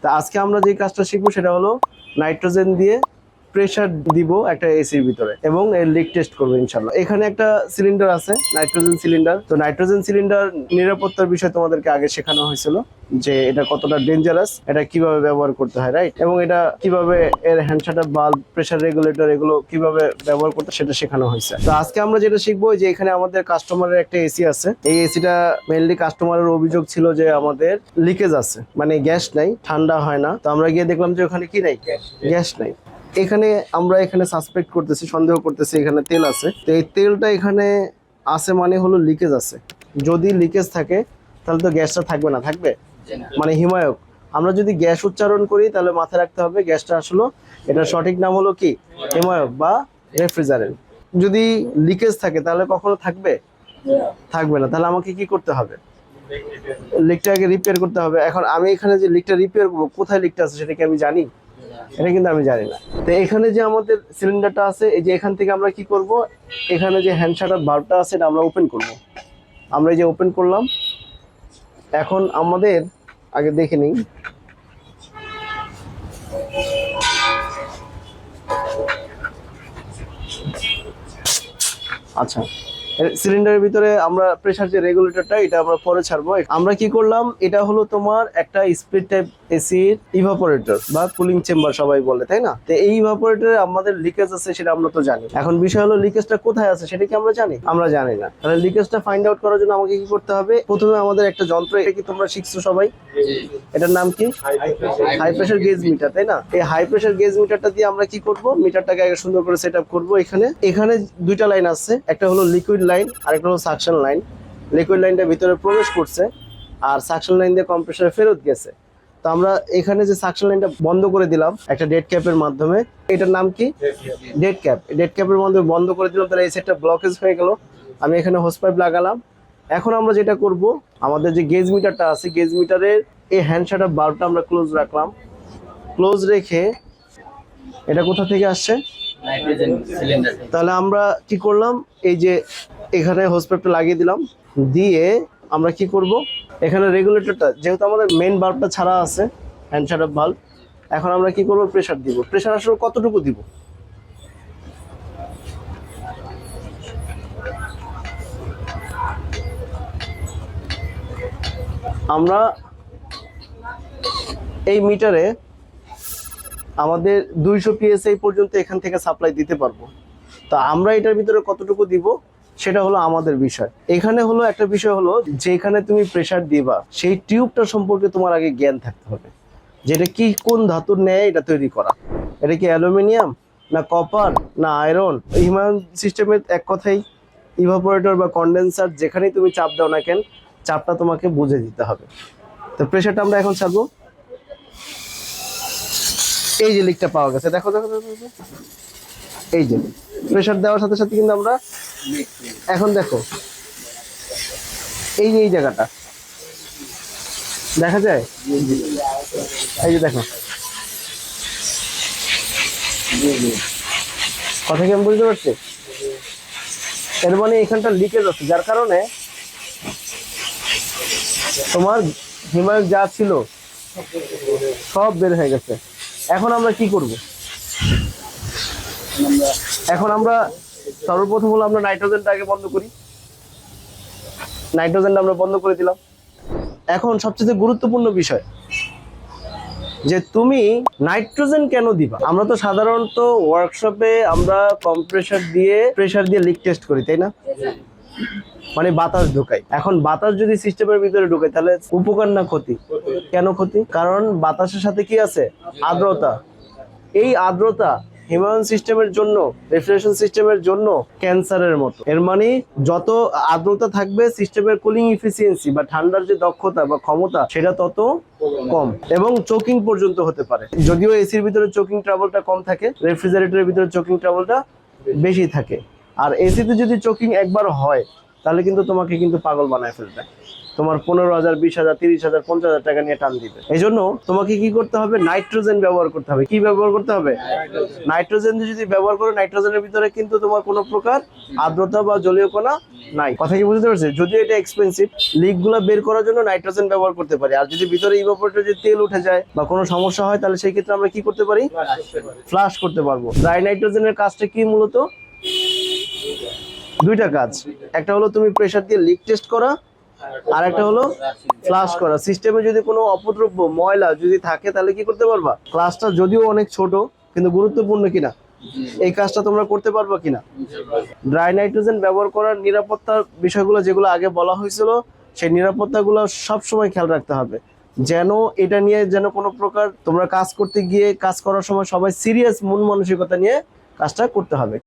তা আজকে আমরা যে কাজটা শিখবো সেটা হলো নাইট্রোজেন দিয়ে প্রেসার দিব একটা এসির ভিতরে এবং এর লিক টেস্ট করবো ইনশাল্লাহ। এখানে একটা সিলিন্ডার আছে, নাইট্রোজেন সিলিন্ডার। তো নাইট্রোজেন সিলিন্ডার নিরাপত্তার বিষয় তোমাদেরকে আগে শেখানো হয়েছিল যে এটা কতটা ডেঞ্জারাস, এটা কিভাবে ব্যবহার করতে হয়, রাইট? এবং এটা কিভাবে এর hand shutter bulb, pressure regulator এগুলো কিভাবে ব্যবহার করতে সেটা শেখানো হয়েছে। তো আজকে আমরা যেটা শিখবো যে এখানে আমাদের কাস্টমারের একটা এসি আছে। এই এসিটা মেইনলি কাস্টমারের অভিযোগ ছিল যে আমাদের লিকেজ আছে, মানে গ্যাস নাই, ঠান্ডা হয় না। তো আমরা গিয়ে দেখলাম যে ওখানে কি নাই, গ্যাস নাই। এখানে আমরা সাসপেক্ট করতেছি, সন্দেহ করতেছি এখানে তেল আছে। তো এই তেলটা এখানে আছে মানে হলো লিকেজ আছে। যদি লিকেজ থাকে তাহলে তো গ্যাসটা থাকবে না, থাকবে মানে হিমায়ক। আমরা যদি গ্যাস উচ্চারণ করি তাহলে মাথায় রাখতে হবে গ্যাসটা আসলে এটা সঠিক নাম হলো কি, হিমায়ক বা রেফ্রিজারেন্ট। যদি লিকেজ থাকে তাহলে কখনো থাকবে, থাকবে না। তাহলে আমাকে কি করতে হবে, লিকটাকে রিপেয়ার করতে হবে। এখন আমি এখানে যে লিকটা রিপেয়ার করবো, কোথায় লিকটা আছে সেটা কি আমি জানি? এটা কিন্তু আমি জানি না। তো এখানে যে আমাদের সিলিন্ডারটা আছে, এই যে এখান থেকে আমরা কি করব, এখানে যে হ্যান্ড শাটার বাল্বটা আছে এটা আমরা ওপেন করব। আমরা এই যে ওপেন করলাম। এখন আমাদের আগে দেখে নিই, আচ্ছা সিলিন্ডারের ভিতরে আমরা প্রেসার যে রেগুলেটরটা এটা আমরা পরে ছাড়বো। আমরা কি করলাম, এটা হলো তোমার একটা স্প্লিট টাইপ এসির ইভাপোরেটর বা কুলিং চেম্বার সবাই বলে, তাই না? তো এই ইভাপোরেটরে আমাদের লিকেজ আছে সেটা আমরা তো জানি। এখন বিষয় হলো লিকেজটা কোথায় আছে সেটা কি আমরা জানি? আমরা জানি না। তাহলে লিকেজটা ফাইন্ড আউট করার জন্য আমাকে কি করতে হবে, প্রথমে আমাদের একটা যন্ত্র, এটা কি তোমরা শিখছো সবাই, এটার নাম কি? হাই প্রেসার গেজ মিটার, তাই না? এই হাই প্রেসার গেজ মিটারটা দিয়ে আমরা কি করব, মিটারটাকে আগে সুন্দর করে সেট আপ করবো। এখানে দুইটা লাইন আছে, একটা হলো লিকুইড লাইন আর একটা হলো সাকশন লাইন। লিকুইড লাইনটা ভিতরে প্রবেশ করছে আর সাকশন লাইন দিয়ে কম্প্রেসরে ফেরত গেছে। তো আমরা এখানে যে সাকশন লাইনটা বন্ধ করে দিলাম একটা ডেড ক্যাপের মাধ্যমে, এটার নাম কি? Dead cap. ডেড ক্যাপের মাধ্যমে বন্ধ করে দিলাম, তাহলে এই সেটটা ব্লকেজ হয়ে গেল। আমি এখানে হোস পাইপ লাগালাম। এখন আমরা যেটা করব, আমাদের যে গেজ মিটারটা আছে, গেজ মিটারের এই হ্যান্ড শাটার বাল্বটা আমরা ক্লোজ রাখলাম। ক্লোজ রেখে এটা কোথা থেকে আসছে, নাইট্রোজেন সিলিন্ডার। তাহলে আমরা কি করলাম, এই যে এখানে হোস পাইপটা লাগিয়ে দিলাম। দিয়ে আমরা কি করব, এখানে রেগুলেটরটা যেহেতু আমাদের মেইন বাল্বটা ছাড়া আছে, হ্যান্ড শাটার বাল্ব, এখন আমরা কি করব, প্রেসার দিব। প্রেসার আসলে কতটুকু দিব, আমরা এই মিটারে আমাদের 200 PSI পর্যন্ত এখান থেকে সাপ্লাই দিতে পারবো। তা আমরা এটার ভিতরে কতটুকু দিব সেটা হলো আমাদের বিষয়। এখানে হলো একটা বিষয় হলো, যেখানে তুমি প্রেসার দিবা সেই টিউবটা সম্পর্কে তোমার আগে জ্ঞান থাকতে হবে, যেটা কি কোন ধাতুর ন্যায় এটা তৈরি করা, এটা কি অ্যালুমিনিয়াম না কপার না আয়রন। হিউম্যান সিস্টেমের এক কথাই ইভাপোরেটর বা কন্ডেন্সার, যেখানেই তুমি চাপ দাও না কেন, চাপটা তোমাকে বুঝে দিতে হবে। তো প্রেসারটা আমরা এখন ছাড়বো। এই যে লিকটা পাওয়া গেছে, দেখো দেখো দেখো, এই যে প্রেসার দেওয়ার সাথে সাথে কিন্তু আমরা এখন দেখো এই যে এই জায়গাটা দেখা যায়, এই যে দেখো, কথা কি আমি বুঝতে পারছি? এর মানে এখানটা লিকেজ আছে, যার কারণে তোমার হিমায়ক যা ছিল সব বের হয়ে গেছে। এখন আমরা কি করব, এখন আমরা সর্বপ্রথম হলো আমরা নাইট্রোজেনটা আগে বন্ধ করি। নাইট্রোজেনটা আমরা বন্ধ করে দিলাম। এখন সবচেয়ে গুরুত্বপূর্ণ বিষয় যে তুমি নাইট্রোজেন কেন দিবা। আমরা তো সাধারণত ওয়ার্কশপে আমরা কম্প্রেসার দিয়ে প্রেসার দিয়ে লিক টেস্ট করি, তাই না? মানে বাতাস ঢোকাই। এখন বাতাস যদি সিস্টেমের ভিতরে ঢোকে তাহলে উপকার না ক্ষতি? কেন ক্ষতি? কারণ বাতাসের সাথে কি আছে, আর্দ্রতা। এই আর্দ্রতা হিউম্যান সিস্টেমের জন্য, রেফ্রিজারেশন সিস্টেমের জন্য ক্যান্সারের মতো। এর মানে যত আর্দ্রতা থাকবে সিস্টেমের কুলিং ইফিসিয়েন্সি বা ঠান্ডার যে দক্ষতা বা ক্ষমতা সেটা তত কম, এবং চোকিং পর্যন্ত হতে পারে। যদিও এসির ভিতরে চোকিং ট্রাবলটা কম থাকে, রেফ্রিজারেটরের ভিতরে চোকিং ট্রাবলটা বেশি থাকে। আর এসিতে যদি চোকিং একবার হয় তাহলে কিন্তু তোমাকে কিন্তু পাগল বানায় ফেলবে। তোমার 15,000, 20,000, 30,000, 50,000 টাকা নিয়ে টান দিবে। এই জন্য তোমাকে কি করতে হবে, নাইট্রোজেন ব্যবহার করতে হবে। কি ব্যবহার করতে হবে? নাইট্রোজেন যদি ব্যবহার করো, নাইট্রোজেনের ভিতরে কিন্তু তোমার কোনো প্রকার আর্দ্রতা বা জলীয় কণা নাই। কথা কি বুঝতে পারছি? যদিও এটা এক্সপেন্সিভ, লিক গুলা বের করার জন্য নাইট্রোজেন ব্যবহার করতে পারি। আর যদি ভিতরে ইভাপোরেটর যে তেল উঠে যায় বা কোনো সমস্যা হয়, তাহলে সেই ক্ষেত্রে আমরা কি করতে পারি? ফ্লাশ করতে পারবো। ড্রাই নাইট্রোজেনের কাজটা কি? মূলত দুইটা কাজ। একটা হলো তুমি প্রেসার দিয়ে লিক টেস্ট করা, আর একটা হলো ফ্লাশ করা। সিস্টেমে যদি কোনো অপদ্রব্য ময়লা যদি থাকে, তাহলে কি করতে পারবা? ক্লাসটা যদিও অনেক ছোট, কিন্তু গুরুত্বপূর্ণ কিনা, এই কাজটা তোমরা করতে পারবা কিনা। ড্রাই নাইট্রোজেন ব্যবহার করার নিরাপত্তার বিষয়গুলো যেগুলো আগে বলা হয়েছিল, সেই নিরাপত্তাগুলো সবসময় খেয়াল রাখতে হবে, যেন এটা নিয়ে যেন কোনো প্রকার তোমরা কাজ করতে গিয়ে, কাজ করার সময় সবাই সিরিয়াস মন মানসিকতা নিয়ে কাজটা করতে হবে।